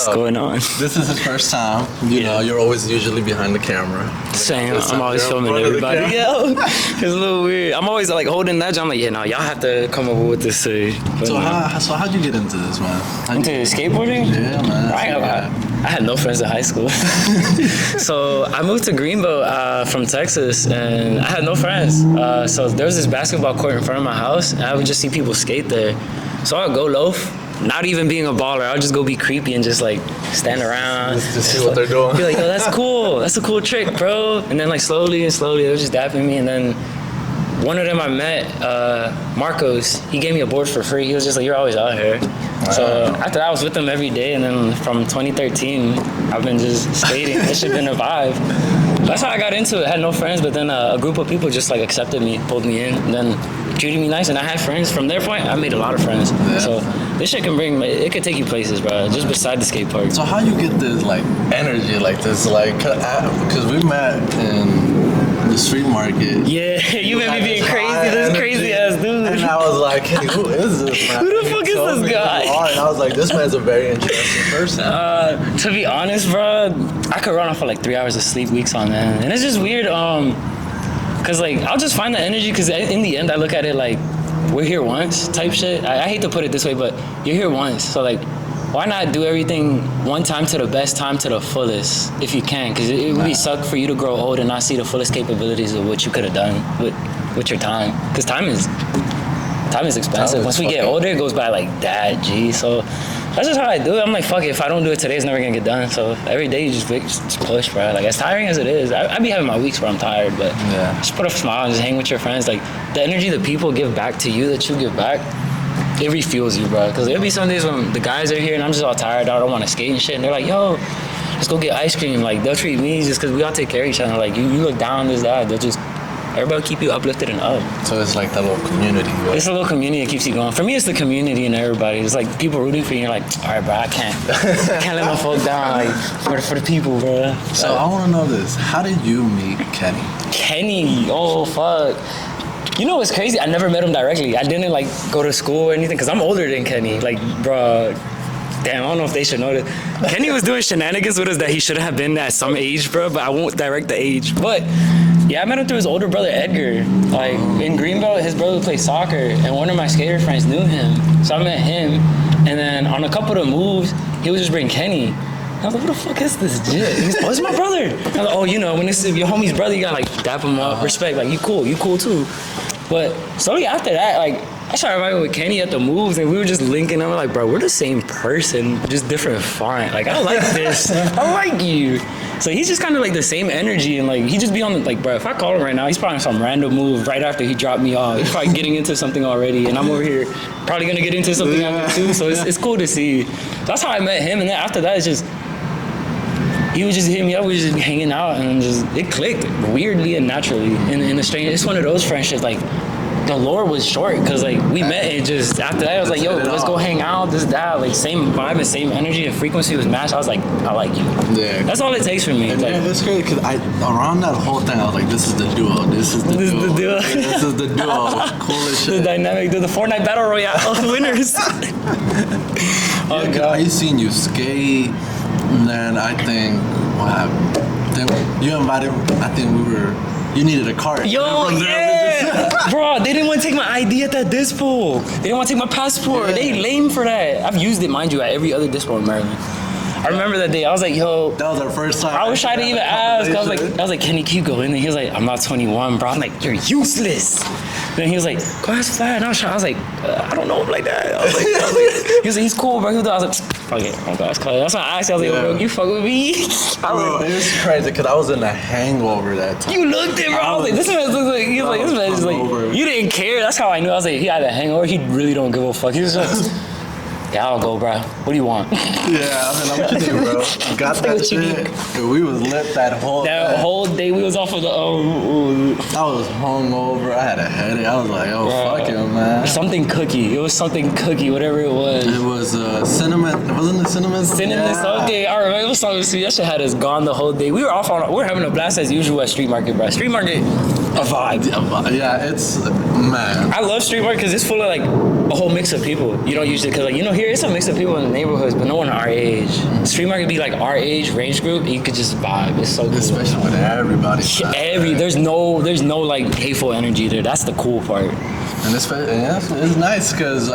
What's going on? This is his first time. You know, you're always usually behind the camera. Same. I'm always filming everybody. Yeah, it's a little weird. I'm always like holding that. I'm like, yeah, no, y'all have to come up with this. So how'd you get into this, man? Into skateboarding? Yeah, man. I had no friends in high school. So I moved to Greenville from Texas, and I had no friends. So there was this basketball court in front of my house, and I would just see people skate there. So I'd go loaf, not even being a baller. I'd just go be creepy and just like stand around. Just see what they're doing. Be like, yo, that's cool. That's a cool trick, bro. And then like slowly, they were just dapping me. And then one of them I met, Marcos, he gave me a board for free. He was just like, you're always out here. So after that, I was with him every day. And then from 2013, I've been just skating. It's just been a vibe. That's how I got into it. I had no friends, but then a group of people just like accepted me, pulled me in, and then treated me nice. And I had friends. From their point, I made a lot of friends. Yeah. So this shit it could take you places, bro, just beside the skate park. So how you get this like energy like this? Like, because we met in the street market. Yeah, you made me being crazy. This crazy ass dude. And I was like, hey, who is this man? Who the fuck is this guy? And I was like, this man's a very interesting person. To be honest, bro, I could run off of like 3 hours of sleep weeks on end. And it's just weird, cause like I'll just find the energy, cause in the end I look at it like we're here once type shit. I hate to put it this way, but you're here once. So like, why not do everything one time to the best time to the fullest if you can? Because it would be suck for you to grow old and not see the fullest capabilities of what you could have done with your time. Because time is expensive. Once we get older, it goes by like that, G. So that's just how I do it. I'm like, fuck it. If I don't do it today, it's never gonna get done. So every day you just push, bro. Like as tiring as it is, I be having my weeks where I'm tired, but just put a smile and just hang with your friends. Like the energy that people give back to you, that you give back, it refuels you, bro. Because there'll be some days when the guys are here and I'm just all tired, I don't want to skate and shit, and they're like, yo, let's go get ice cream. Like they'll treat me just because we all take care of each other. Like you look down, this, that. They'll just, everybody keep you uplifted and up. So it's like that little community. Right? It's a little community that keeps you going. For me, it's the community and everybody. It's like people rooting for you. You're like, all right, bro, I can't let my folk down. Like for the people, bro. So I want to know this. How did you meet Kenny? Kenny, oh fuck. You know what's crazy? I never met him directly. I didn't like go to school or anything because I'm older than Kenny. Like, bro, damn, I don't know if they should know this. Kenny was doing shenanigans with us that he should have been at some age, bro, but I won't direct the age. But yeah, I met him through his older brother, Edgar. Like in Greenville, his brother played soccer and one of my skater friends knew him. So I met him, and then on a couple of moves, he would just bring Kenny. I was like, what the fuck is this shit? He's like, oh, it's my brother. I was like, oh, you know, when it's your homie's brother, you gotta like dap him up, respect, like you cool too. But slowly after that, like I started riding with Kenny at the moves and we were just linking up. We're like, bro, we're the same person, just different font. Like I like this, I like you. So he's just kind of like the same energy and like he just be on the, like, bro, if I call him right now, he's probably on some random move right after he dropped me off. He's probably getting into something already and I'm over here probably gonna get into something after too. So it's cool to see. That's how I met him, and then after that it's just, he would just hit me up, we just hanging out, and just it clicked weirdly and naturally. In a strange, it's one of those friendships like the lore was short because like we met and just after that I was like, yo, let's go hang out, this, that, like same vibe and same energy and frequency was matched. I was like, I like you. Yeah. That's all it takes for me. And like, it's great because around that whole thing I was like, this is the duo. This is the duo. Cool as shit. The dynamic, the Fortnite Battle Royale winners. Oh God. I seen you skate. And then I think, what happened? Then you invited, I think you needed a cart. Yo, yeah! Bro, they didn't want to take my ID at that dispo. They didn't want to take my passport. Yeah. They lame for that. I've used it, mind you, at every other dispo in Maryland. I remember that day. I was like, yo. That was our first time. I was trying to even ask. I was like, can you keep going? And he was like, I'm not 21, bro. I'm like, you're useless. Then he was like, go ask Flat. And I was like, I don't know him like that. I was like, he was like, he's cool, bro. I was like, fuck it. Oh, God, that's why I asked you. I was like, bro, you fuck with me? Bro, it was crazy because I was in a hangover that time. You looked it, bro. I was like, this man looks like, he was like, this man is like, you didn't care. That's how I knew. I was like, he had a hangover. He really don't give a fuck. He was just yeah, I'll go, bro. What do you want? Yeah, I mean, I'm what you do, bro. Got that shit. We was lit that whole day. We was off of the. I was hungover. I had a headache. I was like, oh, fuck it, man. Something cookie. It was something cookie, whatever it was. It was cinnamon. Wasn't it cinnamon? Cinnamon something. I remember it was something sweet. That shit had us gone the whole day. We were having a blast as usual at Street Market, bro. Street Market, a vibe. Yeah, it's, man. I love Street Market because it's full of like a whole mix of people. You don't usually, because like, you know, here here, it's a mix of people in the neighborhoods, but no one our age. Street market be like our age range group, and you could just vibe. It's so cool. Especially with everybody. There's no like hateful energy there. That's the cool part. And it's nice because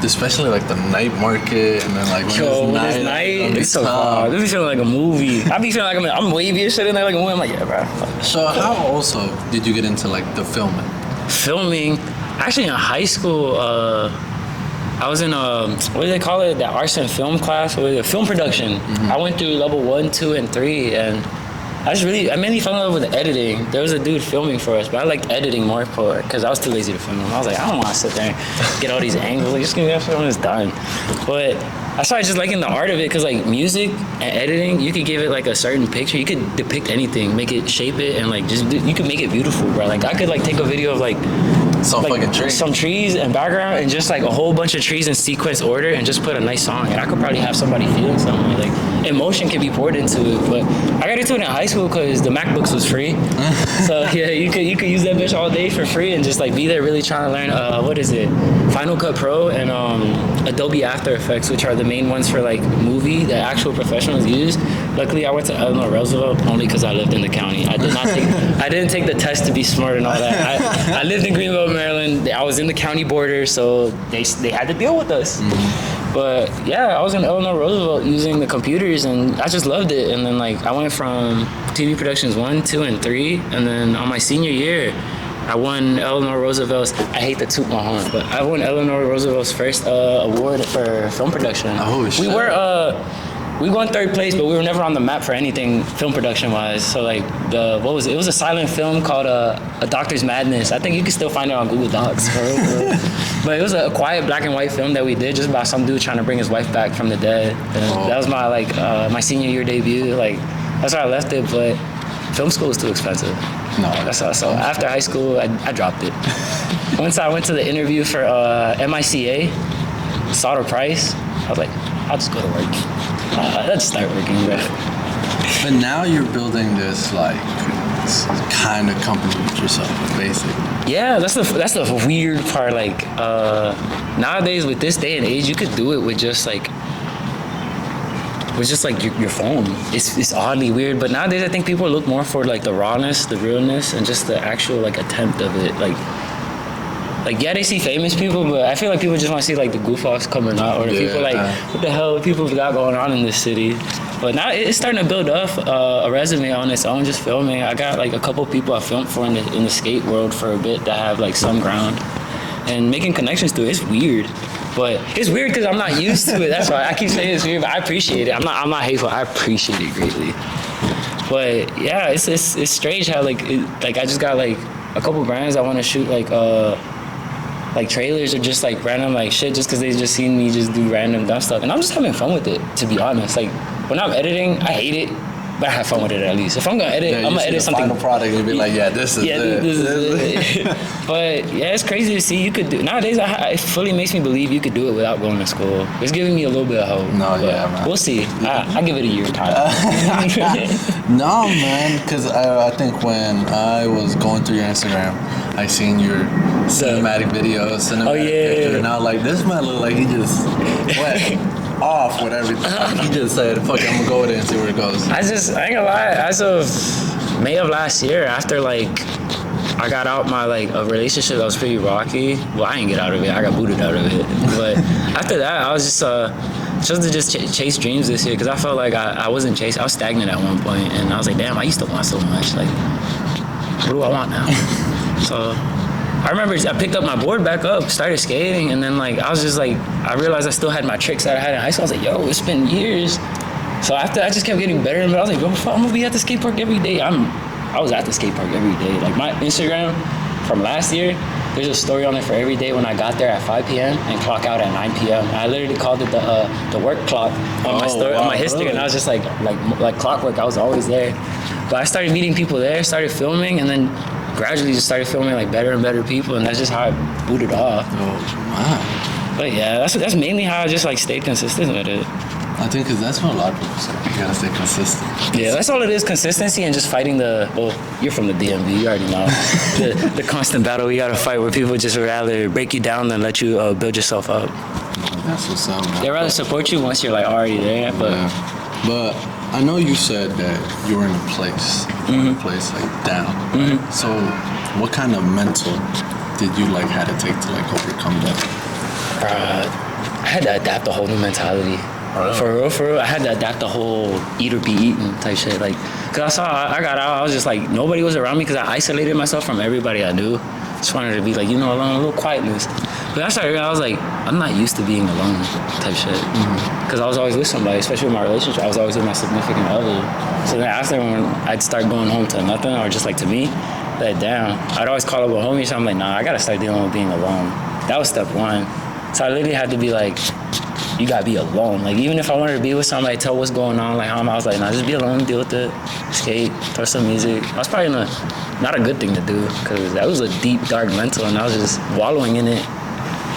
especially like the night market, and then like when it's night, it's so far. This be feeling like a movie. I be feeling like I'm wavy and shit in there like a movie. I'm like, yeah, bro. So how also did you get into like the filming? Filming, actually in high school, I was in what do they call it? The arts and film class, or the film production. Mm-hmm. I went through level 1, 2, and 3, and I mainly fell in love with the editing. There was a dude filming for us, but I liked editing more because I was too lazy to film him. I was like, I don't want to sit there and get all these angles. Like, just give me that shit when it's done. But I started just liking the art of it because, like, music and editing, you could give it, like, a certain picture. You could depict anything, make it, shape it, and, like, you could make it beautiful, bro. Like, I could, like, take a video of, like, some trees and background and just, like, a whole bunch of trees in sequence order and just put a nice song. And I could probably have somebody feeling something. Like, emotion can be poured into it. But I got into it in high school because the MacBooks was free. So, yeah, you could use that bitch all day for free and just, like, be there really trying to learn, Final Cut Pro and Adobe After Effects, which are the main ones for, like, movie that actual professionals use. Luckily, I went to Eleanor Roosevelt only because I lived in the county. I didn't take the test to be smart and all that. I lived in Greenville, Maryland. I was in the county border, so they had to deal with us. Mm-hmm. But yeah, I was in Eleanor Roosevelt using the computers, and I just loved it. And then, like, I went from TV Productions 1, 2, and 3, and then on my senior year, I won Eleanor Roosevelt's, I hate to toot my horn, but I won Eleanor Roosevelt's first award for film production. Oh, shit. We won 3rd place, but we were never on the map for anything film production wise. So, like, it was a silent film called A Doctor's Madness. I think you can still find it on Google Docs. For real. But it was a quiet black and white film that we did just about some dude trying to bring his wife back from the dead. And that was my, like, my senior year debut. Like, that's where I left it, but film school is too expensive. No. That's all. So after high school, I dropped it. Once I went to the interview for MICA, saw the price, I was like, I'll just go to work. Let's start working, bro. But now you're building this, like, kind of company with yourself, basically. Yeah, that's the weird part. Like, nowadays with this day and age, you could do it with just like your phone. It's oddly weird, but nowadays I think people look more for, like, the rawness, the realness, and just the actual, like, attempt of it. Like, yeah, they see famous people, but I feel like people just want to see, like, the goof-offs coming out, or the people, like, what the hell people got going on in this city. But now it's starting to build up a resume on its own, just filming. I got, like, a couple people I filmed for in the skate world for a bit that have, like, some ground. And making connections to it, it's weird. But it's weird because I'm not used to it. That's why I keep saying it's weird, but I appreciate it. I'm not hateful. I appreciate it greatly. But, yeah, it's strange how, like, I just got, like, a couple brands I want to shoot, like trailers or just, like, random, like, shit just because they just seen me just do random dumb stuff. And I'm just having fun with it, to be honest. Like, when I'm editing, I hate it, but I have fun with it at least. If I'm going to edit, I'm going to edit something. Final product and be like, this is it. But, yeah, it's crazy to see you could do. Nowadays, it fully makes me believe you could do it without going to school. It's giving me a little bit of hope. No, yeah, man. We'll see. I give it a year time. No, man, because I think when I was going through your Instagram, I seen your cinematic videos, picture, and I was like, this man look like he just went off with everything. He just said, fuck it, I'm gonna go with it and see where it goes. I ain't gonna lie, as of May of last year, after, like, I got out my, like, a relationship that was pretty rocky. Well, I didn't get out of it, I got booted out of it. But after that, I was just chase dreams this year, because I felt like I wasn't chasing. I was stagnant at one point, and I was like, damn, I used to want so much. Like, what do I want now? So I remember I picked up my board back up, started skating, and then, like, I was just like, I realized I still had my tricks that I had in high school. I was like, yo, it's been years. So after I just kept getting better and better. I was like, yo, I'm gonna be at the skate park every day. I was at the skate park every day. Like, my Instagram from last year, there's a story on it for every day when I got there at 5 p.m. and clock out at 9 p.m. I literally called it the work clock on my story, on my history, really? And I was just like clockwork. I was always there. But I started meeting people there, started filming, and then gradually just started filming, like, better and better people, and that's just how I booted off. Oh, wow. But yeah, that's mainly how I just, like, stayed consistent with it. I think because that's what a lot of people say. You gotta stay consistent. Yeah, that's all it is, consistency and just fighting you're from the DMV, you already know. the constant battle you gotta fight where people just rather break you down than let you build yourself up. That's what's up, man. They rather support you once you're like already there, but yeah. But I know you said that you were in a place, like down. Mm-hmm. So, what kind of mental did you like had to take to like overcome that? I had to adapt a whole new mentality. For real, I had to adapt the whole eat or be eaten type shit. Like, cause I got out, I was just like, nobody was around me because I isolated myself from everybody I knew. Just wanted to be like, alone, a little quietness. But I started, I was like, I'm not used to being alone type shit. Cause I was always with somebody, especially with my relationship. I was always with my significant other. So then after when I'd start going home to nothing or just like to me, let down, I'd always call up a homie. So I'm like, nah, I gotta start dealing with being alone. That was step one. So I literally had to be like, you gotta be alone. Like, even if I wanted to be with somebody, tell what's going on, like, I was like, nah, just be alone, deal with it, skate, throw some music. I was probably not a good thing to do, because that was a deep, dark mental, and I was just wallowing in it.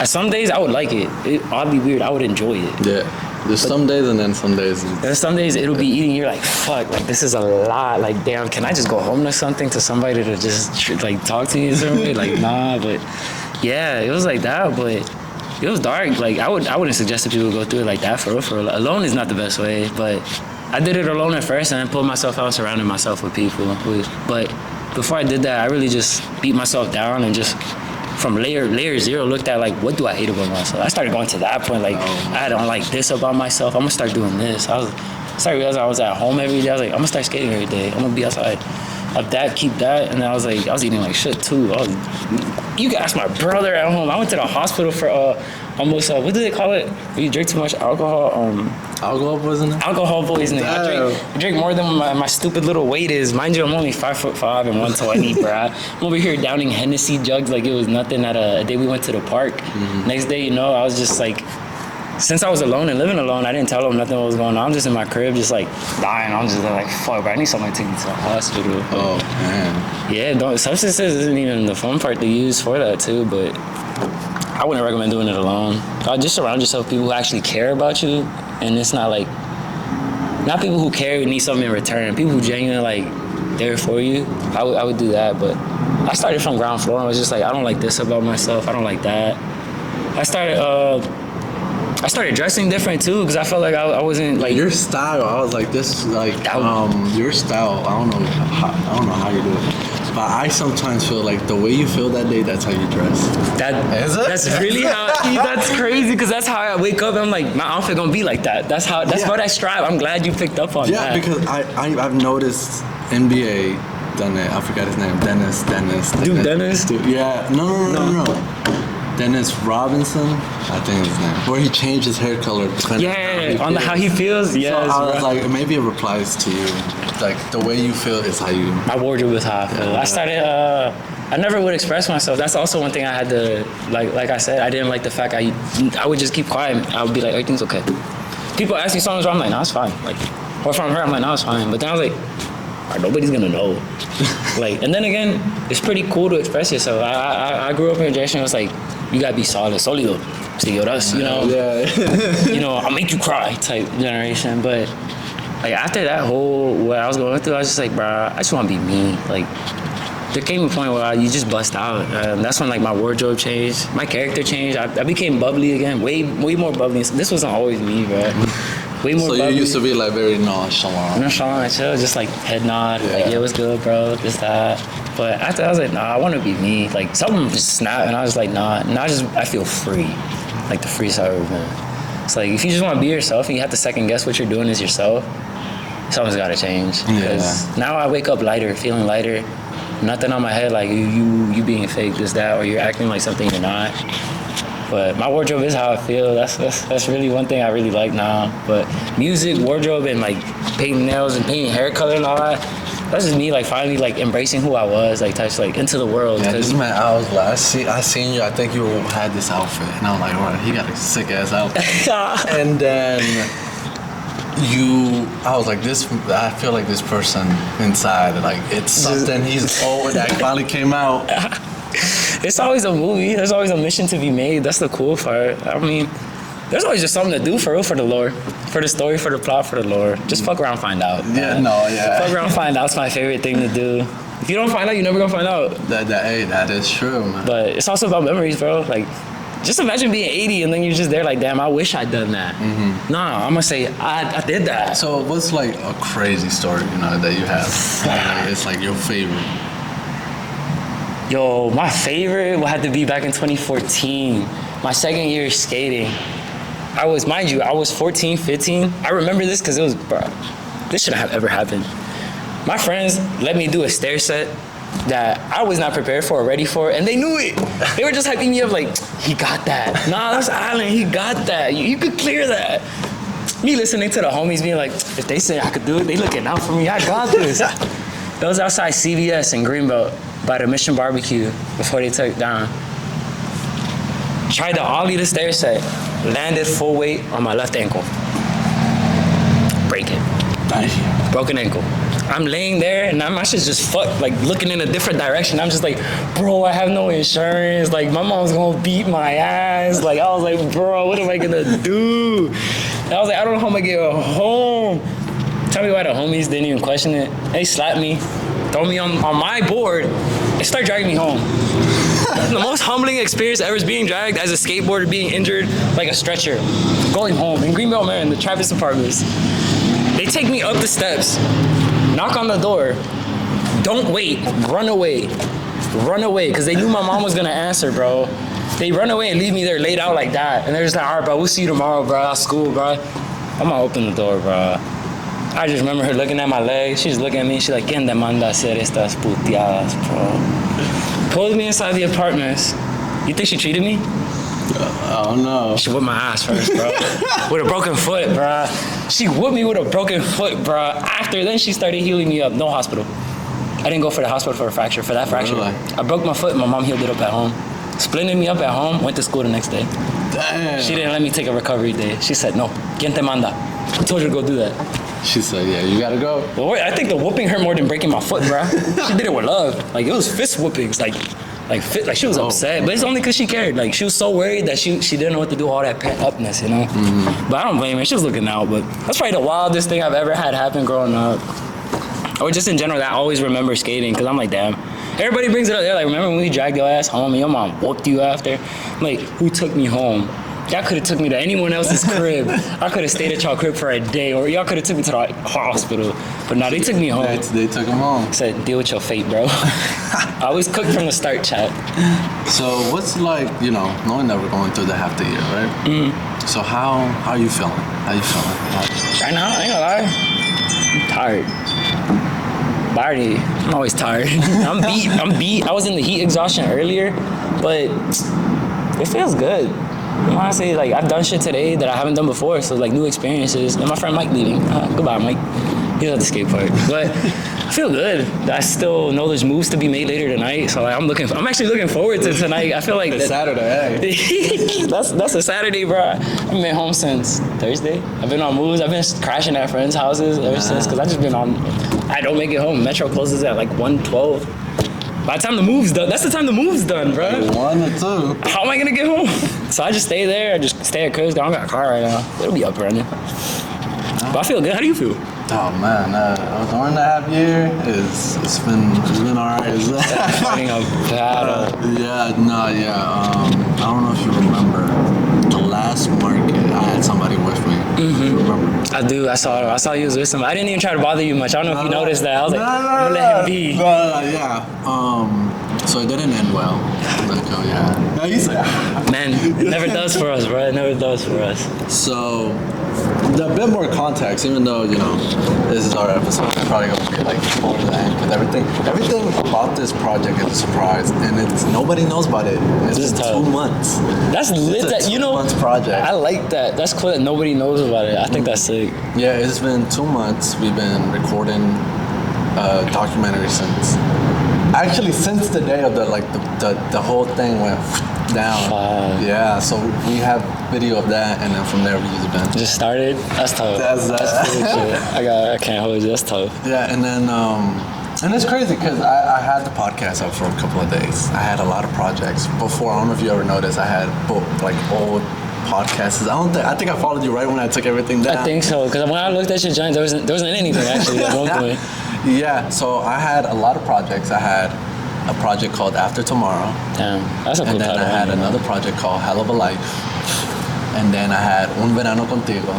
Some days, I would like it. Oddly weird, I would enjoy it. Yeah. There's some days and then some days. There's some days it'll be eating, you're like, fuck, like, this is a lot. Like, damn, can I just go home to something, to somebody to just, like, talk to you in some way? Like, nah, but, yeah, it was like that, but it was dark. Like, I wouldn't suggest that people go through it like that for real. Alone is not the best way, but I did it alone at first and then pulled myself out, surrounded myself with people. But before I did that, I really just beat myself down and just from layer zero looked at like, what do I hate about myself? I started going to that point, like, I don't like this about myself. I'm gonna start doing this. I started realizing I was at home every day. I was like, I'm gonna start skating every day. I'm gonna be outside. Of that, keep that, and then I was eating like shit too. You can ask my brother at home. I went to the hospital for almost what do they call it? When you drink too much alcohol. Alcohol poisoning. Alcohol poisoning. I drink more than my stupid little weight is. Mind you, I'm only 5'5" and 120, bruh. I'm over here downing Hennessy jugs like it was nothing. At a day we went to the park. Next day, I was just like. Since I was alone and living alone, I didn't tell them nothing was going on. I'm just in my crib, just like dying. I'm just like, fuck, bro, I need somebody to take me to the hospital. Oh, man. Yeah, substances isn't even the fun part to use for that, too, but I wouldn't recommend doing it alone. Just surround yourself with people who actually care about you, and it's not like, not people who care and need something in return. People who genuinely, like, there for you. I would do that, but I started from ground floor. I was just like, I don't like this about myself. I don't like that. I started dressing different too, because I felt like I wasn't like your style. I was like, this is like your style. I don't know how you do it, but I sometimes feel like the way you feel that day, that's how you dress. That's really how. That's crazy, because that's how I wake up. And I'm like, my outfit gonna be like that. That's what I strive. I'm glad you picked up on that. Yeah, because I've noticed NBA done it. I forgot his name. Dennis. Dude, Dennis. Yeah. No. Dennis Robinson, I think is his name. Where he changed his hair color depending on how he feels. Yeah. So I was like, maybe it replies to you. Like the way you feel is how you. My wardrobe is how I feel. Yeah. I started. I never would express myself. That's also one thing I had to like I said, I didn't like the fact I would just keep quiet. I would be like, everything's okay. People ask me something's wrong, I'm like, no, it's fine. Like, or if I'm hurt, I'm like, no, it's fine. But then I was like, all right, nobody's gonna know. Like, and then again, it's pretty cool to express yourself. I grew up in a generation. It was like, you gotta be sólido. Seguidoras, Yeah. I'll make you cry type generation. But like after that whole what I was going through, I was just like, bro, I just want to be me. Like there came a point where you just bust out. That's when like my wardrobe changed, my character changed. I became bubbly again, way more bubbly. This wasn't always me, bro. Way more. So bubbly. You used to be like very nonchalant. Chill, just like head nod, like yeah, what's good, bro, this that. But after I was like, nah, I want to be me. Like something just snapped, and I was like, nah. And I feel free, like the free side of it. It's like if you just want to be yourself and you have to second guess what you're doing as yourself, something's got to change. Because now I wake up lighter, feeling lighter. Nothing on my head like you being fake, this, that, or you're acting like something you're not. But my wardrobe is how I feel. That's really one thing I really like now. But music, wardrobe, and like painting nails and painting hair color and all that, that's just me like finally like embracing who I was, like touch like into the world. Yeah, this man, I was like, I seen you. I think you had this outfit, and I'm like, right, he got a sick ass outfit. And then I was like, I feel like this person inside, like it's something he's old that finally came out. It's always a movie. There's always a mission to be made. That's the cool part. I mean, there's always just something to do for real, for the lore, for the story, for the plot, for the lore. Just fuck around, find out. Yeah, Fuck around, find out's my favorite thing to do. If you don't find out, you're never gonna find out. That is true, man. But it's also about memories, bro. Like, Just imagine being 80 and then you're just there like, damn, I wish I'd done that. Nah, I'm gonna say I did that. So what's like a crazy story, that you have? Like, it's like your favorite. Yo, my favorite will have to be back in 2014. My second year skating. I was 14, 15. I remember this because it was, bro, this shouldn't have ever happened. My friends let me do a stair set that I was not prepared for or ready for, and they knew it. They were just hyping me up like, he got that. Nah, that's Allen, he got that. You could clear that. Me listening to the homies being like, if they say I could do it, they looking out for me, I got this. That was outside CVS in Greenbelt by the Mission Barbecue before they took down. Tried to ollie the stair set, landed full weight on my left ankle. Break it. Broken ankle. I'm laying there and my shit's just fucked, like looking in a different direction. I'm just like, bro, I have no insurance. Like my mom's gonna beat my ass. Like I was like, bro, what am I gonna do? And I was like, I don't know how I'm gonna get home. Tell me why the homies didn't even question it. They slapped me, throw me on my board, and start dragging me home. The most humbling experience ever is being dragged as a skateboarder, being injured like a stretcher, going home in Greenbelt, Maryland, the Travis Apartments. They take me up the steps, knock on the door, don't wait, run away, because they knew my mom was gonna answer, bro. They run away and leave me there laid out like that, and they're just like, all right, bro, we'll see you tomorrow, bro, at school, bro. I'm gonna open the door, bro. I just remember her looking at my leg, she's looking at me, she's like, ¿Quién te manda a hacer estas puteadas, bro? Pulled me inside the apartments. You think she treated me? Oh no. She whipped my ass first, bro. With a broken foot, bro. She whipped me with a broken foot, bro. After then, she started healing me up. No hospital. I didn't go for the hospital for a fracture, for that fracture. Really? I broke my foot, my mom healed it up at home. Splinted me up at home, went to school the next day. Damn. She didn't let me take a recovery day. She said, no, ¿Quién te manda? I told her to go do that. She said, yeah, you gotta go. Well, I think the whooping hurt more than breaking my foot, bro. She did it with love. Like, it was fist whoopings. Like she was upset, but it's only because she cared. Like, she was so worried that she didn't know what to do, all that pent upness, But I don't blame her. She was looking out, but that's probably the wildest thing I've ever had happen growing up. Or just in general, that I always remember skating, because I'm like, damn. Everybody brings it up. They're like, remember when we dragged your ass home and your mom whooped you after? I'm like, who took me home? Y'all could have took me to anyone else's crib. I could have stayed at y'all crib for a day, or y'all could have took me to the hospital. But no, they took me home. They took him home. Said, deal with your fate, bro. I was cooked from the start, chat. So what's like, knowing that we're going through the half the year, right? So how are you feeling? How you feeling? Right now, I ain't gonna lie. I'm tired. I'm always tired. I'm beat. I was in the heat exhaustion earlier, but it feels good. Honestly, like, I've done shit today that I haven't done before, so like new experiences. And my friend Mike leaving. Goodbye, Mike. He's at the skate park. But I feel good. I still know there's moves to be made later tonight, so like, I'm actually looking forward to tonight. I feel like it's Saturday, hey. that's a Saturday, bro. I've been home since Thursday. I've been on moves. I've been crashing at friends' houses ever since, because I just been on. I don't make it home. Metro closes at like 1:12. By the time the move's done, that's the time the move's done, bro. 1 or 2. How am I gonna get home? So I just stay there. I just stay at Chris. I don't got a car right now. It'll be up running. But I feel good. How do you feel? Oh man, during the half year, it's been alright. Fighting a battle. I don't know if you remember the last market. I had somebody with me. You remember? I do. I saw you was with somebody. I didn't even try to bother you much. I don't know if you noticed that. I was like, I'm gonna let him be. So it didn't end well. Like, oh yeah. No, you say. Man, it never does for us, bro. It never does for us. So, a bit more context, even though, this is our episode, it's probably going to be like towards the end, because everything about this project is a surprise, and nobody knows about it. It's been 2 months. That's lit. It's a 2 months project. I like that. That's cool that nobody knows about it. I think that's sick. Yeah, it's been 2 months. We've been recording documentary since the day of the whole thing went down. Yeah, so we have video of that, and then from there we just started. That's tough. That's cool shit. I can't hold you. That's tough. Yeah, and then and it's crazy because I had the podcast up for a couple of days. I had a lot of projects before. I don't know if you ever noticed. I had like old podcasts. I think I followed you right when I took everything down. I think so, because when I looked at your joint, there wasn't anything actually at one point. Yeah, so I had a lot of projects. I had a project called After Tomorrow. Damn, that's a cool And then title. I had another project called Hell of a Life. And then I had Un Verano Contigo.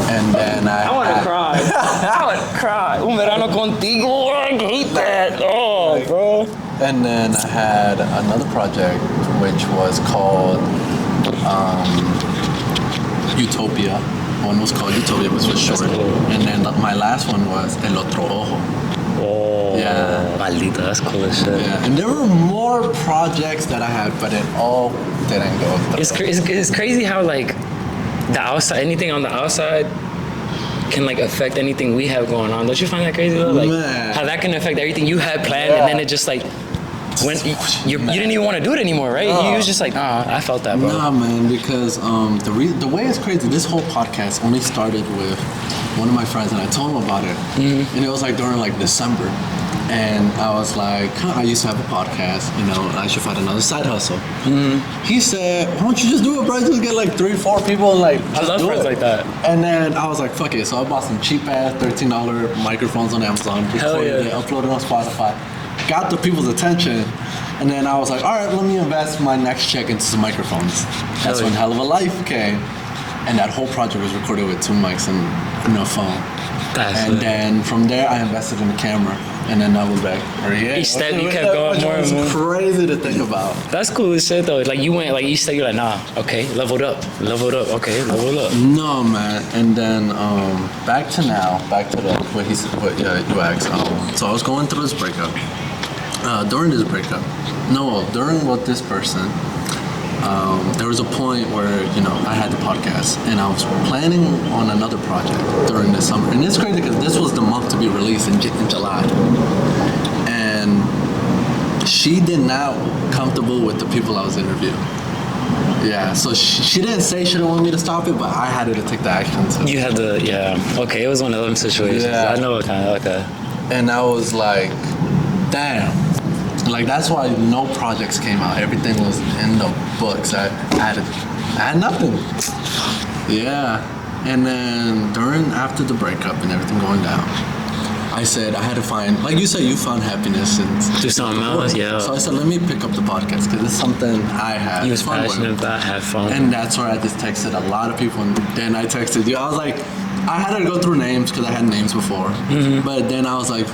And then I want to cry. I want to cry. Un verano contigo. I hate that. Oh, bro. And then I had another project which was called Utopia. One was called Utopia, which was short. Cool. And then my last one was El Otro Ojo. Oh, Yeah. Maldita, that's cool as shit. Yeah, and there were more projects that I had, but it all didn't go through. It's crazy how like the outside, anything on the outside can like affect anything we have going on. Don't you find that crazy though? Like Man. how that can affect everything you had planned, and then it just like when you didn't even want to do it anymore, right? You was just like, nah, I felt that, bro. Nah, man, because the way it's crazy, this whole podcast only started with one of my friends, and I told him about it, and it was like during like December, and I was like, I used to have a podcast, you know, I should find another side hustle. He said, why don't you just do it, bro? Just get like 3-4 people and like I love do friends it. like that. And then I was like, fuck it. So I bought some cheap ass $13 microphones on Amazon, Hell recorded yeah. it, uploaded on Spotify, got the people's attention, and then I was like, all right, let me invest my next check into some microphones. That's Hell when yeah. Hell of a Life came, and that whole project was recorded with 2 mics and no phone. And then from there, I invested in the camera, and then I was back. Each step you kept going more and more. It's crazy to think about. That's cool as shit though. Like you went like each step you're like, nah, okay, leveled up, okay, leveled up. No, man. And then back to what you asked. So I was going through this breakup. During with this person, there was a point where, you know, I had the podcast and I was planning on another project during the summer. And it's crazy because this was the month to be released in July. And she did not comfortable with the people I was interviewing. Yeah, so she didn't say she didn't want me to stop it, but I had to take the action. So. You had to, yeah. Okay, it was one of them situations. Yeah. I know what kind of like that. And I was like, damn. Like, that's why no projects came out. Everything was in the books. I had nothing. Yeah. And then after the breakup and everything going down, I said I had to find, like you said, you found happiness and Do something else, yeah. So I said, let me pick up the podcast because it's something I have. You was fun with. passionate about, have fun. And that's where I just texted a lot of people, and then I texted you. I was like, I had to go through names because I had names before. But then I was like,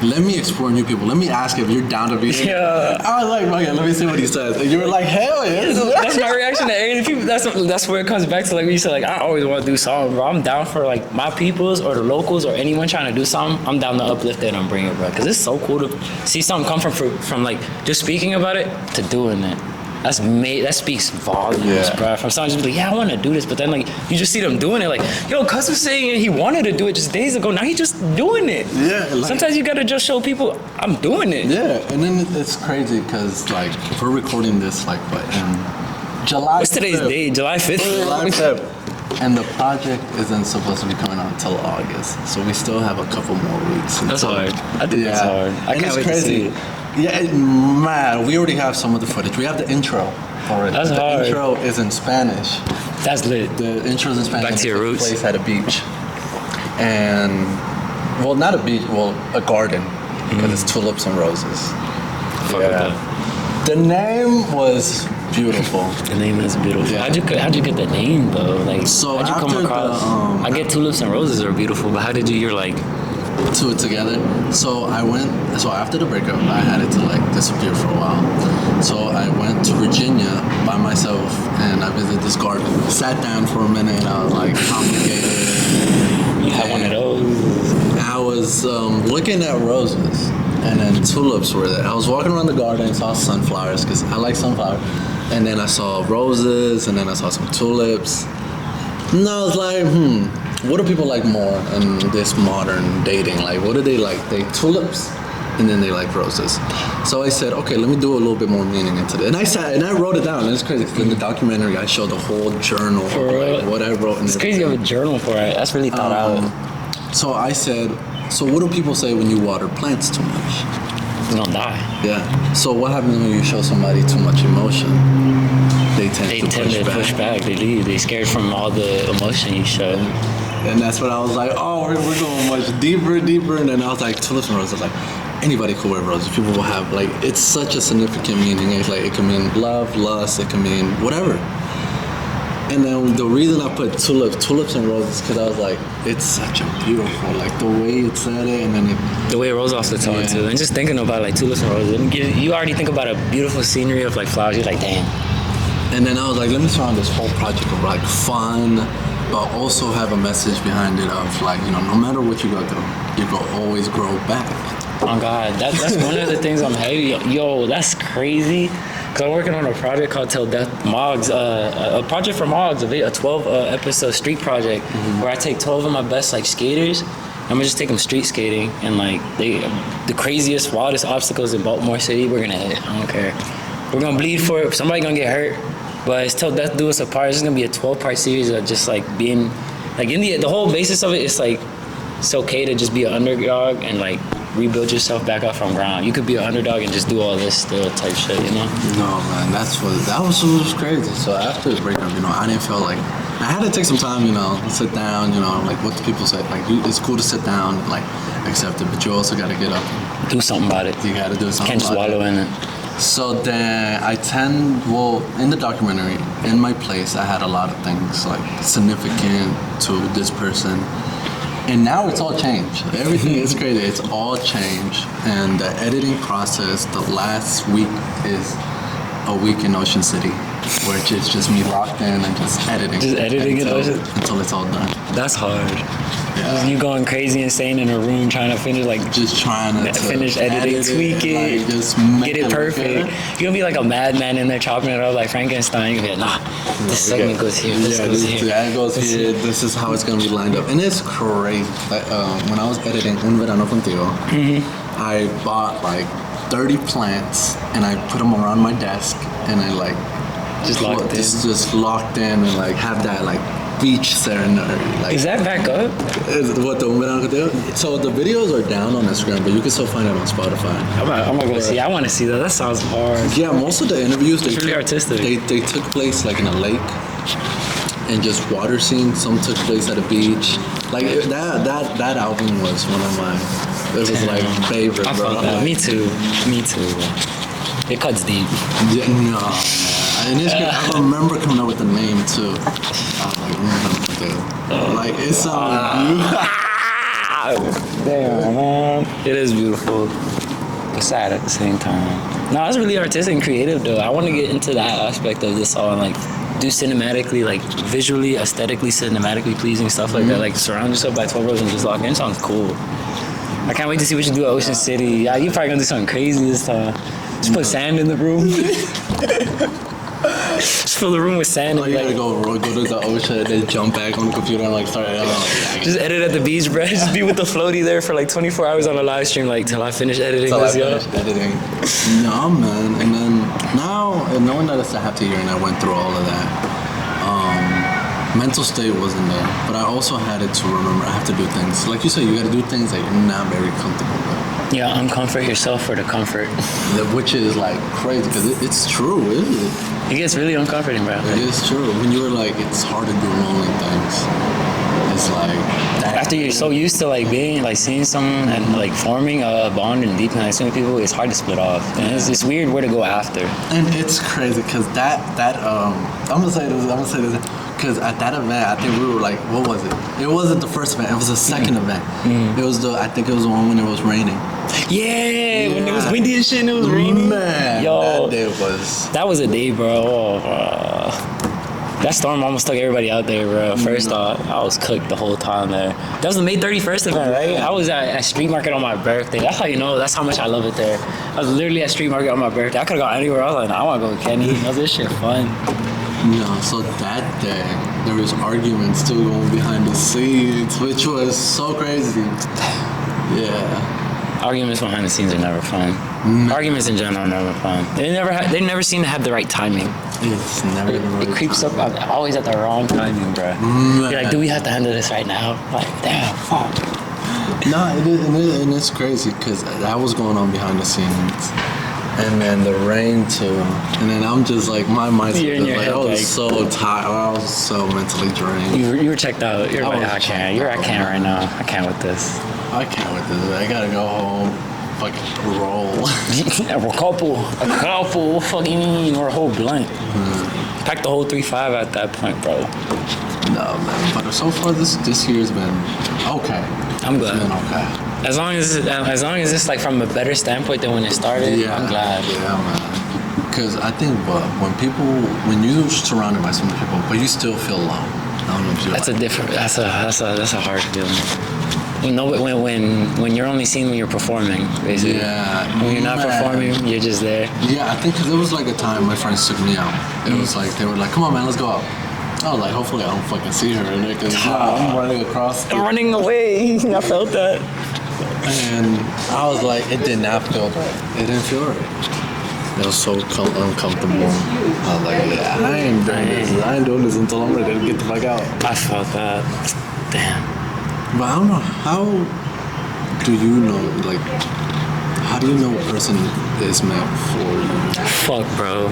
let me explore new people. Let me ask if you're down to be there. Yeah. I was like, okay, let me see what he says. And you were like, hell yeah. That's my reaction to everything. People, that's where it comes back to, like you said, like I always want to do something, bro. I'm down for like my peoples or the locals or anyone trying to do something. I'm down to uplift it and bring it, bro. Because it's so cool to see something come from like just speaking about it to doing it. That speaks volumes, bro. From someone just be like, yeah, I want to do this, but then like you just see them doing it, like, yo, Cuz was saying he wanted to do it just days ago. Now he just doing it. Yeah. Like, sometimes you gotta just show people I'm doing it. Yeah, and then it's crazy because like if we're recording this like what in July. What's today's 5th. date? July 5th. July 5th. And the project isn't supposed to be coming out until August, so we still have a couple more weeks. That's hard. I think that's hard. I and can't it's wait crazy. to see it. Yeah, man, we already have some of the footage. We have the intro for it. That's the hard. intro is in Spanish. That's lit. The intro is in Spanish. Back to your It roots. takes place at a beach, and well, not a beach, well, a garden, because it's tulips and roses. Fuck with that. The name was beautiful. The name is beautiful. Yeah. How'd you get the name though? Like, So how'd you come after across? the, I get tulips and roses are beautiful, but how did you're like? Two it together. So after the breakup, I had it to like disappear for a while. So I went to Virginia by myself and I visited this garden. Sat down for a minute and I was like complicated. You had one of those. I was looking at roses and then tulips were there. I was walking around the garden and saw sunflowers because I like sunflowers. And then I saw roses and then I saw some tulips. And I was like, what do people like more in this modern dating? Like, what do they like? They tulips, and then they like roses. So I said, okay, let me do a little bit more meaning into it. And I sat and I wrote it down. And it's crazy because in the documentary I showed the whole journal of like, what I wrote. It's crazy you have a journal for it. That's really thought out. So I said, so what do people say when you water plants too much? You don't die. Yeah. So what happens when you show somebody too much emotion? They tend to push back. They leave. They scared from all the emotion you show. And that's when I was like, oh, we're going much deeper. And then I was like, tulips and roses. I was like, anybody could wear roses. People will have like, it's such a significant meaning. It's like, it can mean love, lust, it can mean whatever. And then the reason I put tulips and roses, because I was like, it's such a beautiful, like the way it said it, and then the way it rolls off the tongue too. And just thinking about like tulips and roses, you already think about a beautiful scenery of like flowers. You're like, damn. And then I was like, let me surround this whole project of like fun, but also have a message behind it of like, you know, no matter what you go through, you can always grow back. Oh God, that's one of the things I'm heavy. Yo, that's crazy. Cause I'm working on a project called Till Death Mogs, a project for Mogs, a 12 episode street project where I take 12 of my best like skaters. I'm gonna just take them street skating and like the craziest, wildest obstacles in Baltimore City, we're gonna hit. I don't care. We're gonna bleed for it. Somebody gonna get hurt, but it's Till Death Do Us Apart. It's gonna be a 12-part series of just like being, like in the whole basis of it, it's like it's okay to just be an underdog and like rebuild yourself back up from ground. You could be an underdog and just do all this still type shit, you know? No, man, that was crazy. So after the breakup, you know, I didn't feel like, I had to take some time, you know, sit down, you know, like what do people say? Like, it's cool to sit down and like accept it, but you also gotta get up. Do something about it. You gotta do something. Can't just wallow in it. So then in the documentary, in my place, I had a lot of things like significant to this person. And now it's all changed. Everything is crazy. It's all changed. And the editing process, the last week is a week in Ocean City, where it's just me locked in and just editing. Just editing until it's all done. That's hard. Yeah. You going crazy insane in a room trying to finish just trying to finish editing, tweak it, like, just get it perfect. You're gonna be like a madman in there chopping it up like Frankenstein. You're gonna be like, nah, this segment goes here, this goes here. That goes here. This is how it's gonna be lined up, and it's crazy. Like, when I was editing Un Verano Contigo, I bought like 30 plants and I put them around my desk, and I like just locked in and like have that like beach serenade. Like, is that back up? What the Un Verano Contigo? So the videos are down on Instagram, but you can still find it on Spotify. I'm gonna go see. I want to see that. That sounds hard. Yeah, most of the interviews it's really artistic. They took place like in a lake and just water scenes. Some took place at a beach. Like that album was one of my. It was like favorite, I bro. felt that. Me too. It cuts deep. Yeah, no. And I remember coming up with the name too. Like it's so beautiful. Damn, man. It is beautiful, but sad at the same time. No, it's really artistic and creative though. I want to get into that aspect of this all and like do cinematically, like visually, aesthetically, cinematically pleasing stuff like that. Like surround yourself by 12 rows and just lock in. Sounds cool. I can't wait to see what you do at Ocean City. Yeah, you probably gonna do something crazy this time. Just put sand in the room. Just fill the room with sand. Oh, you gotta go to the ocean and then jump back on the computer and like start editing. Just edit at the beach, bro. Just be with the floaty there for like 24 hours on a live stream, like till I finish editing this, yo. No, man. And then now, and knowing that it's a half a year and I went through all of that, mental state wasn't there. But I also had it to remember I have to do things. Like you said, you gotta do things that you're not very comfortable with. Yeah, uncomfort yourself for the comfort. Which is like crazy because it's true, isn't it? It gets really uncomforting, bro. It is true. When you were like, it's hard to do lonely things. It's like after you're so used to like being like seeing someone and like forming a bond and deep connection with people, it's hard to split off. And it's weird where to go after. And it's crazy because that I'm gonna say this. Because at that event, I think we were like, what was it? It wasn't the first event. It was the second event. It was I think it was the one when it was raining. Yeah, when it was windy and shit and it was raining. Man, yo, that was a day, bro. Oh, bro. That storm almost took everybody out there, bro. First off, I was cooked the whole time there. That was the May 31st event, right? I was at Street Market on my birthday. That's how you know. That's how much I love it there. I was literally at Street Market on my birthday. I could have gone anywhere. I was like, nah, I want to go with Kenny. This shit fun. No, so that day, there was arguments still going behind the scenes, which was so crazy. Yeah. Arguments behind the scenes are never fun. Arguments in general are never fun. They never seem to have the right timing. It's never the right It creeps up always at the wrong timing, bro. You're like, do we have to handle this right now? Like, damn, fuck. No, and it's crazy because that was going on behind the scenes. And then the rain too. And then I'm just like, my mind's like, I was so tired. I was so mentally drained. You were checked out. You're like, I can't. I can't right now. I can't with this. I gotta go home. fucking roll. A couple, fucking, or a whole blunt. Pack the whole 3-5 at that point, bro. No, man. But so far, this year's been okay. I'm glad. It's been okay. As long as it's like from a better standpoint than when it started, Yeah, I'm glad. Yeah, man. Because I think when you're surrounded by so many people, but you still feel alone. I don't know if you. That's a hard feeling. You know, when you're only seen when you're performing, basically. Yeah. When you're not performing, you're just there. Yeah, I think because there was like a time my friends took me out. It was like they were like, "Come on, man, let's go out." I was like, "Hopefully, I don't fucking see her," because I'm running across. I'm running away. I felt that. And I was like, it did not feel right. It didn't feel right. It was so uncomfortable. I was like, yeah, I ain't doing this until I'm ready to get the fuck out. I felt that. Damn. But I don't know, how do you know, like, how do you know a person is meant for you? Fuck, bro.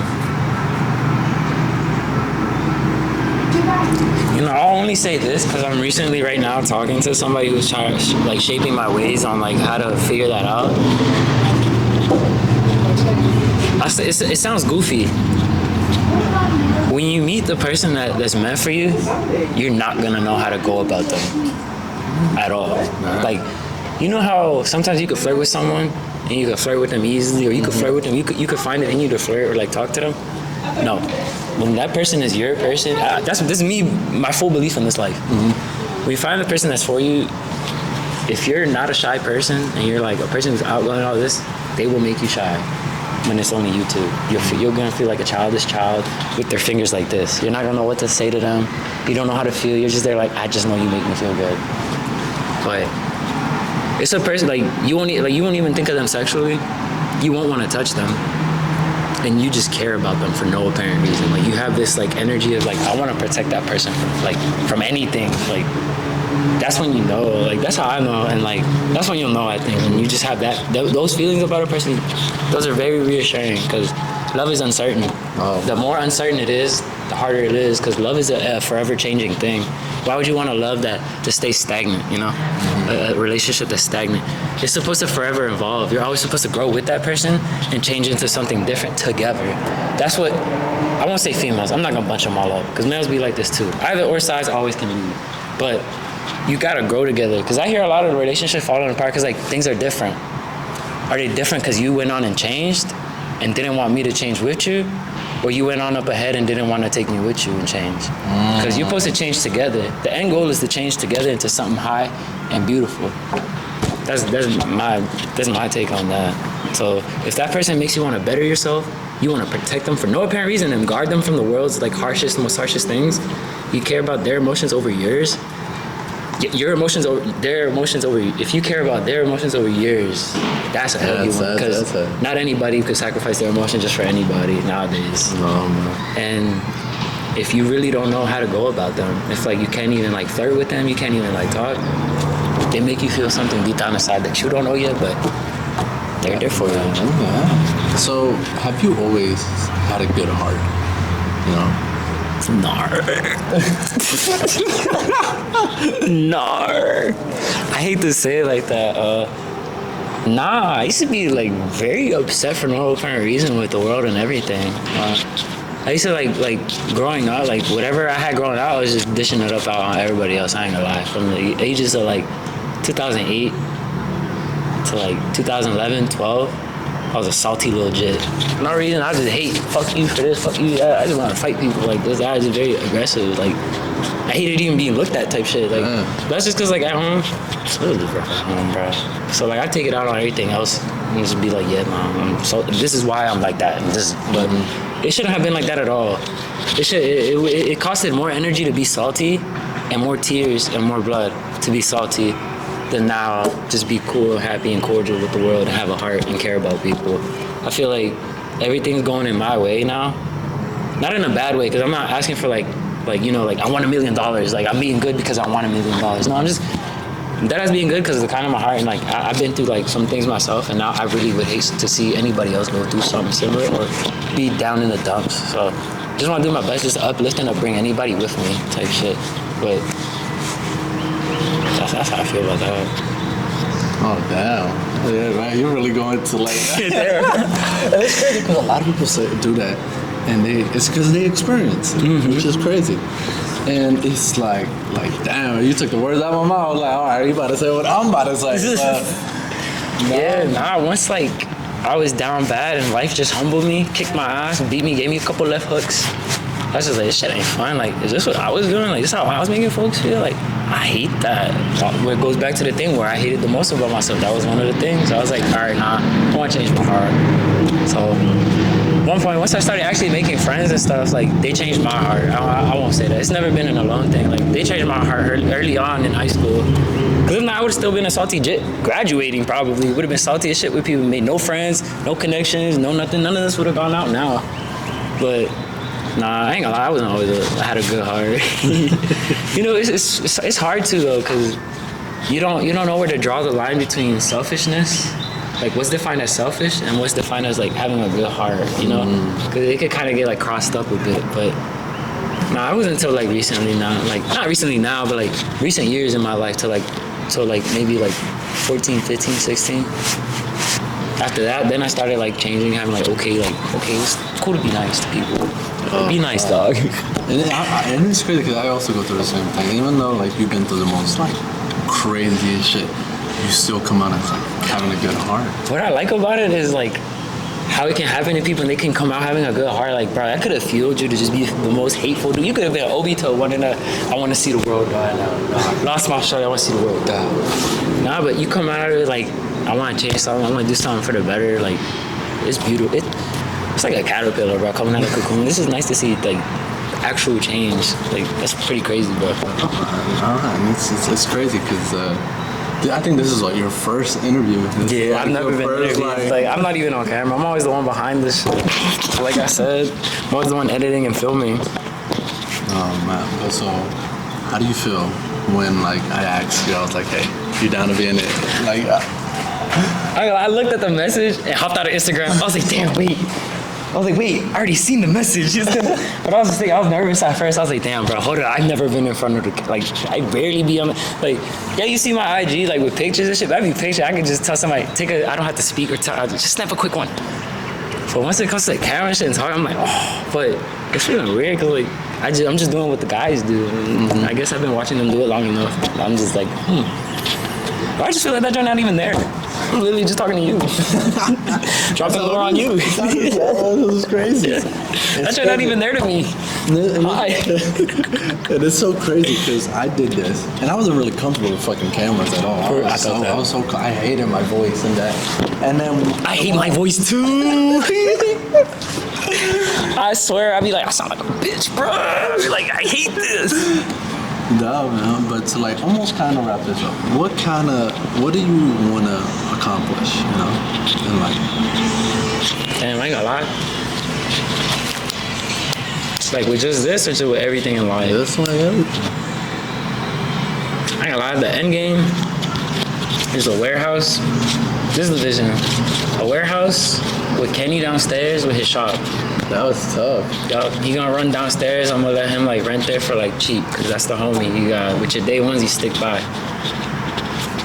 You know, I'll only say this because I'm recently right now talking to somebody who's trying to, like, shaping my ways on, like, how to figure that out. It sounds goofy. When you meet the person that's meant for you, you're not gonna know how to go about them at all. Like, you know how sometimes you could flirt with someone and you could flirt with them easily, or you could flirt with them, you could find it in you to flirt or like talk to them. No, when that person is your person, this is me, my full belief in this life. When you find the person that's for you, if you're not a shy person and you're like a person who's outgoing all this, they will make you shy. When it's only you two, you're gonna feel like a childish child with their fingers like this. You're not gonna know what to say to them. You don't know how to feel. You're just there like, I just know you make me feel good. But it's a person like you won't even think of them sexually. You won't want to touch them, and you just care about them for no apparent reason. Like you have this like energy of like, I want to protect that person from anything. Like that's when you know. Like that's how I know, and like that's when you'll know. I think when you just have those feelings about a person, those are very reassuring because love is uncertain. Oh. The more uncertain it is, the harder it is because love is a forever changing thing. Why would you want to love that to stay stagnant, you know? A relationship that's stagnant. It's supposed to forever evolve. You're always supposed to grow with that person and change into something different together. That's what, I won't say females. I'm not going to bunch them all up because males be like this too. Either or sides always can be. But you got to grow together because I hear a lot of relationships falling apart because like things are different. Are they different because you went on and changed and didn't want me to change with you? Or you went on up ahead and didn't want to take me with you and change. Because you're supposed to change together. The end goal is to change together into something high and beautiful. That's my take on that. So if that person makes you want to better yourself, you want to protect them for no apparent reason and guard them from the world's like most harshest things, you care about their emotions over yours, your emotions over their emotions over you. If you care about their emotions over yours, that's a healthy one because not anybody could sacrifice their emotions just for anybody nowadays. No. And if you really don't know how to go about them, if like you can't even like flirt with them, you can't even like talk, they make you feel something deep down inside that you don't know yet, but they're there for you. Yeah. So have you always had a good heart? You know? Nar. Nar. I hate to say it like that. Nah, I used to be like very upset for no apparent reason with the world and everything. I used to like growing up, like whatever I had growing up, I was just dishing it up out on everybody else. I ain't gonna lie. From the ages of like 2008 to like 2011, 12. I was a salty little jit. For no reason, I just hate, fuck you for this, fuck you that. I just want to fight people like this. I was just very aggressive. Like, I hated even being looked at type shit. Like, that's just because, like, at home, it was rough at home, bro. So, like, I take it out on everything else and just be like, yeah, mom, so this is why I'm like that. But it shouldn't have been like that at all. It costed more energy to be salty and more tears and more blood to be salty than now just be cool, happy, and cordial with the world and have a heart and care about people. I feel like everything's going in my way now. Not in a bad way, because I'm not asking for like you know, like I want $1 million. Like I'm being good because I want $1 million. No, I'm just that as being good because of the kind of my heart and like I've been through like some things myself, and now I really would hate to see anybody else go through something similar or be down in the dumps. So just want to do my best, just to uplift and to bring anybody with me type shit. But that's how I feel about that. Oh damn! Yeah, man, you're really going to like. And it's crazy because a lot of people do that, and it's because they experience, which is crazy. And it's like, damn, you took the words out of my mouth. Like, all right, you about to say what I'm about to say. Once like I was down bad and life just humbled me, kicked my ass, beat me, gave me a couple left hooks. I was just like, this shit ain't fun. Like, is this what I was doing? Like, this how I was making folks feel? Like, I hate that. Where it goes back to the thing where I hated the most about myself. That was one of the things. I was like, all right, nah, I want to change my heart. So, one point, once I started actually making friends and stuff, like, they changed my heart. I won't say that. It's never been an alone thing. Like, they changed my heart early on in high school. Because if not, I would have still been a salty jit. Graduating, probably. Would have been salty as shit with people. Made no friends, no connections, no nothing. None of this would have gone out now. But... nah, I ain't gonna lie. I had a good heart. You know, it's hard to though, cause you don't know where to draw the line between selfishness, like what's defined as selfish, and what's defined as like having a good heart. You know, cause it could kind of get like crossed up a bit. But nah, it wasn't until like recently now, like not recently now, but like recent years in my life to like maybe like 14, 15, 16. After that, then I started like changing, having like okay, it's cool to be nice to people. Be nice, dog. And it's crazy because I also go through the same thing. Even though like you've been through the most like craziest shit, you still come out as like having a good heart. What I like about it is like how it can happen to people and they can come out having a good heart. Like, bro, that could have fueled you to just be the most hateful dude. You could have been an Obito wanting to, I want to see the world die now. Lost my shot, I want to see the world die. Nah, but you come out of it like, I want to change something, I want to do something for the better. Like, it's beautiful. It's like a caterpillar, bro, coming out of the cocoon. This is nice to see, like, actual change. Like, that's pretty crazy, bro. It's crazy because I think this is like your first interview. Yeah, I've never been interviewed. Like, I'm not even on camera. I'm always the one behind this shit. Like I said, I'm always the one editing and filming. Oh, man. So, how do you feel when, like, I asked you, I was like, hey, you down to be in it? Like, I looked at the message and hopped out of Instagram. I was like, damn, wait. I already seen the message. But I was just thinking, I was nervous at first. I was like, damn, bro, hold on. I've never been in front of the, like, I barely be on, like, yeah, you see my IG, like, with pictures and shit. That'd be picture. I could just tell somebody, I don't have to speak or just snap a quick one. But once it comes to the camera and shit and talking, I'm like, oh, but it's feeling weird because, like, I'm just doing what the guys do. I guess I've been watching them do it long enough. I'm just like, But I just feel like that joint not even there. I'm literally just talking to you. Dropping the lure on you. This is crazy. That joint not even there to me. Hi. And it's so crazy because I did this and I wasn't really comfortable with fucking cameras at all. I hated my voice and that. And then I hate my voice too. I swear, I'd be like, I sound like a bitch, bro. I'd be like, I hate this. No, man, but to like almost kind of wrap this up, what do you want to accomplish, you know, in life? Damn, I ain't gonna lie. It's like with just this or just with everything in life? Just like everything. I ain't gonna lie, the end game is a warehouse. This is the vision. A warehouse with Kenny downstairs with his shop. That was tough. Yo, he gonna run downstairs. I'm gonna let him like rent there for like cheap, cause that's the homie. You got with your day ones, you stick by.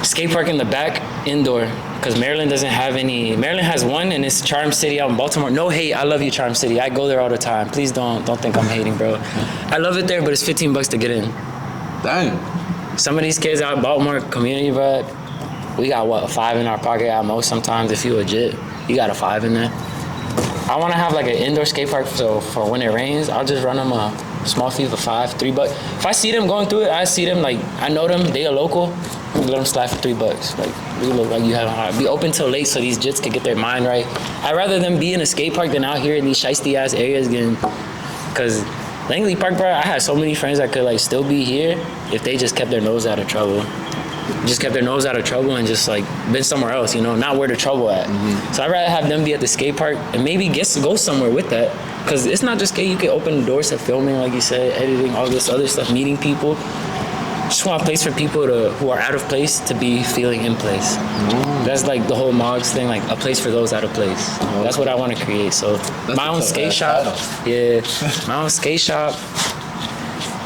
Skate park in the back, indoor, cause Maryland doesn't have any. Maryland has one, and it's Charm City out in Baltimore. No hate, I love you, Charm City. I go there all the time. Please don't think I'm hating, bro. I love it there, but it's $15 to get in. Dang. Some of these kids out in Baltimore community, bro, we got what, a 5 in our pocket at most. Sometimes if you legit, you got a 5 in there. I want to have like an indoor skate park, so for when it rains, I'll just run them a small fee for $5, $3. If I see them going through it, I see them like I know them, they are local. Let them slide for $3. Like you look like you have a heart. Be open till late so these jits can get their mind right. I'd rather them be in a skate park than out here in these shiesty ass areas getting. Cause Langley Park, bro, I had so many friends that could like still be here if they just kept their nose out of trouble. Just kept their nose out of trouble and just like been somewhere else, you know, not where the trouble at. So I'd rather have them be at the skate park and maybe go somewhere with that. Cause it's not just skate, you can open the doors to filming, like you said, editing, all this other stuff, meeting people. Just want a place for people who are out of place to be feeling in place. That's like the whole Mogs thing, like a place for those out of place. That's what I want to create. So my own skate shop, my own skate shop.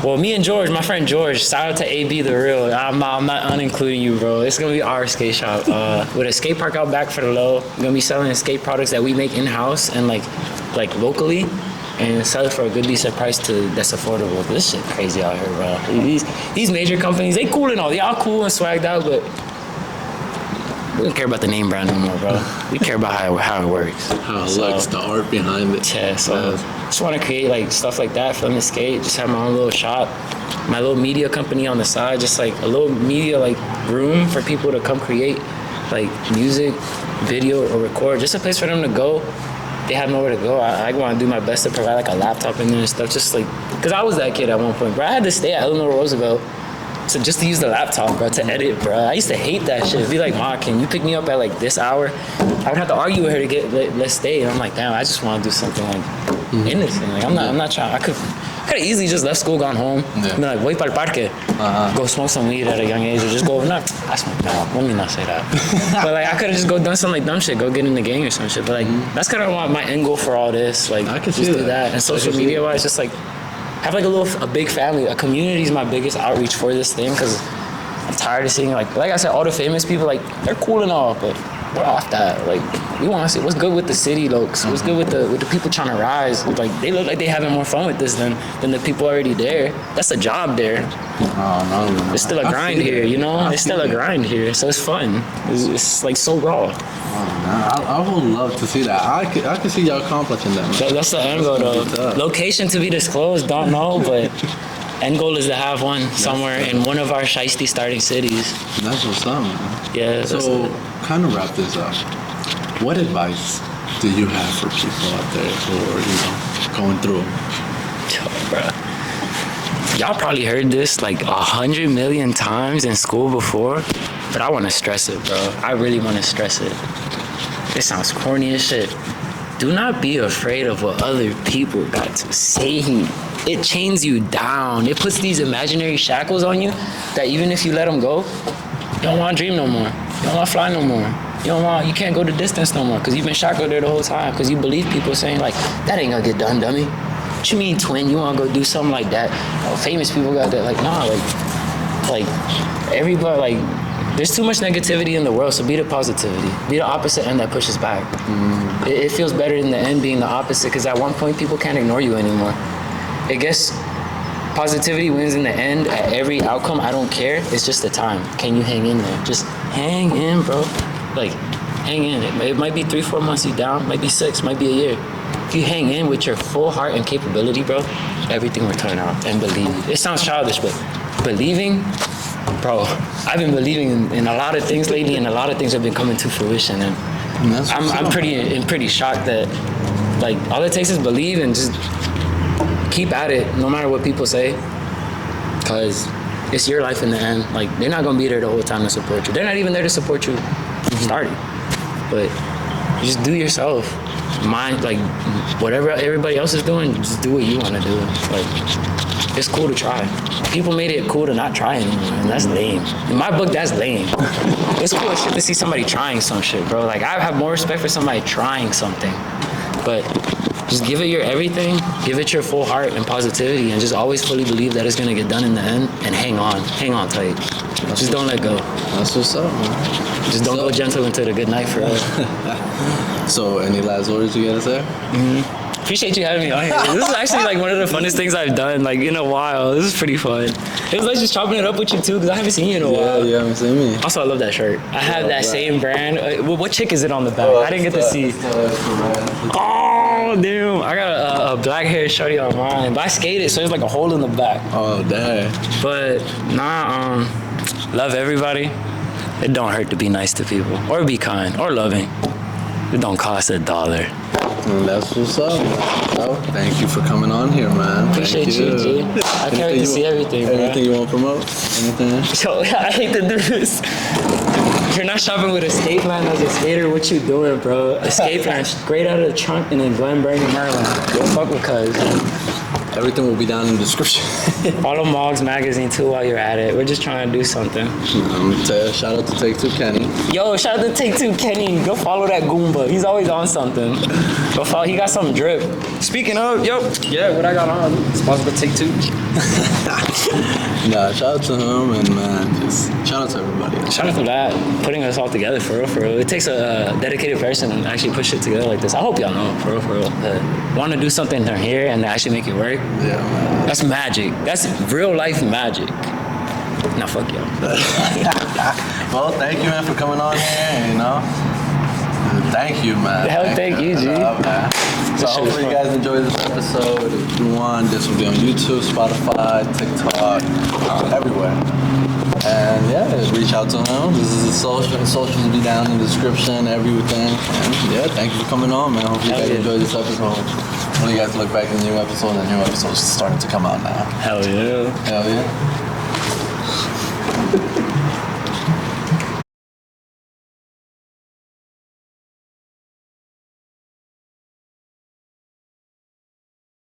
Well, me and George, my friend George, shout out to AB the Real. I'm not unincluding you, bro. It's gonna be our skate shop with a skate park out back for the low. We're gonna be selling skate products that we make in house and like locally, and sell it for a good decent price that's affordable. This shit crazy out here, bro. These major companies, they cool and all, they all cool and swagged out, but we don't care about the name brand no more, bro. We care about how it works. How it looks, the art behind it. Yeah, so just want to create like stuff like that for them to skate. Just have my own little shop, my little media company on the side. Just like a little media like room for people to come create like music, video, or record. Just a place for them to go. They have nowhere to go. I want to do my best to provide like a laptop in there and stuff. Just like, cause I was that kid at one point, bro. I had to stay at Eleanor Roosevelt. So just to use the laptop, bro, to edit, bro. I used to hate that shit. It'd be like, Ma, can you pick me up at like this hour? I would have to argue with her to let's stay. And I'm like, damn, I just want to do something like innocent. Like I'm not trying. I could have easily just left school, gone home. Yeah. Be like, voy para el parque. Go smoke some weed at a young age, or just go. I smoke now. Let me not say that. But like, I could have just go done some like dumb shit, go get in the gang or some shit. But like, that's kind of my end goal for all this. Like, I could just do that. And social media wise, just like. Have like a big family. A community is my biggest outreach for this thing because I'm tired of seeing like I said, all the famous people, like they're cool and all, but we're off that. Like we want to see what's good with the city, folks. What's good with the people trying to rise. Like they look like they having more fun with this than the people already there. That's a job there. Oh no, it's still a grind here, you know. It's still a grind here, so it's fun. It's like so raw. I would love to see that. I could see y'all accomplishing that. That's the end goal, though. Location to be disclosed, don't know, but end goal is to have one somewhere in one of our shiesty starting cities. That's what's up, man. Yeah. So, kind of wrap this up. What advice do you have for people out there who are, going through? Yo, bro. Y'all probably heard this like 100 million times in school before, but I want to stress it, bro. I really want to stress it. It sounds corny as shit. Do not be afraid of what other people got to say. It chains you down. It puts these imaginary shackles on you that even if you let them go, you don't want to dream no more. You don't want to fly no more. You can't go the distance no more because you've been shackled there the whole time because you believe people saying like, that ain't gonna get done, dummy. What you mean, twin? You want to go do something like that? Famous people got that. Like, nah, like everybody, like, there's too much negativity in the world, so be the positivity. Be the opposite end that pushes back. It feels better in the end being the opposite because at one point people can't ignore you anymore. I guess positivity wins in the end at every outcome. I don't care. It's just the time. Can you hang in there? Just hang in, bro. Like, hang in. It might be 3-4 months you down. Might be 6. Might be a year. If you hang in with your full heart and capability, bro, everything will turn out. And believe. It sounds childish, but believing, bro, I've been believing in a lot of things lately, and a lot of things have been coming to fruition. And I'm pretty shocked that, like, all it takes is believe and just keep at it, no matter what people say, because it's your life in the end. Like, they're not gonna be there the whole time to support you. They're not even there to support you starting, but just do yourself. Mind, like, whatever everybody else is doing, just do what you want to do. Like, it's cool to try. People made it cool to not try anymore, and that's lame. In my book, that's lame. It's cool as shit to see somebody trying some shit, bro. Like, I have more respect for somebody trying something, but just give it your everything, give it your full heart and positivity, and just always fully believe that it's gonna get done in the end, and hang on tight. Just don't let go. That's what's up, man. Just don't go gentle into the good night for us. So, any last words you gotta say? Appreciate you having me on here. This is actually like one of the funnest things I've done like in a while. This is pretty fun. It was like just chopping it up with you too because I haven't seen you in a while. Yeah, you haven't seen me. Also, I love that shirt. I have that same brand. What chick is it on the back? I didn't get to see. Oh, damn. I got a black hair shorty on mine. But I skated, so there's like a hole in the back. Oh, damn. But love everybody. It don't hurt to be nice to people or be kind or loving. It don't cost $1. And that's what's up. So, thank you for coming on here, man. Appreciate you, G. I can't wait to see everything, bro. Anything you want to promote? Anything? Yo, I hate to do this. If you're not shopping with Escape Plan as a skater, what you doing, bro? Escape Plan, straight out of the trunk and then Glen Burnie, Maryland. Go fuck with cuz. Everything will be down in the description. Follow Mog's magazine too while you're at it. We're just trying to do something. Shout out to Take Two Kenny. Yo, shout out to Take Two Kenny. Go follow that Goomba. He's always on something. Go follow. He got some drip. Speaking of, what I got on. Sponsored by Take Two. Nah, shout out to him and man, just shout out to everybody. Shout out to that, putting us all together for real, for real. It takes a dedicated person to actually push it together like this. I hope y'all know, for real, for real. Want to do something here and actually make it work? Yeah, man. That's magic. That's real life magic. Nah, fuck y'all. Well, thank you, man, for coming on here. You know, thank you, man. Hell, thank you, G. Man. So hopefully you guys enjoyed this episode. If you want, this will be on YouTube, Spotify, TikTok, everywhere. And yeah, reach out to him. This is his socials will be down in the description, everything. And yeah, thank you for coming on, man. Hopefully you guys enjoyed this episode. When you guys look back at the new episode, the new episode's starting to come out now. Hell yeah. Hell yeah.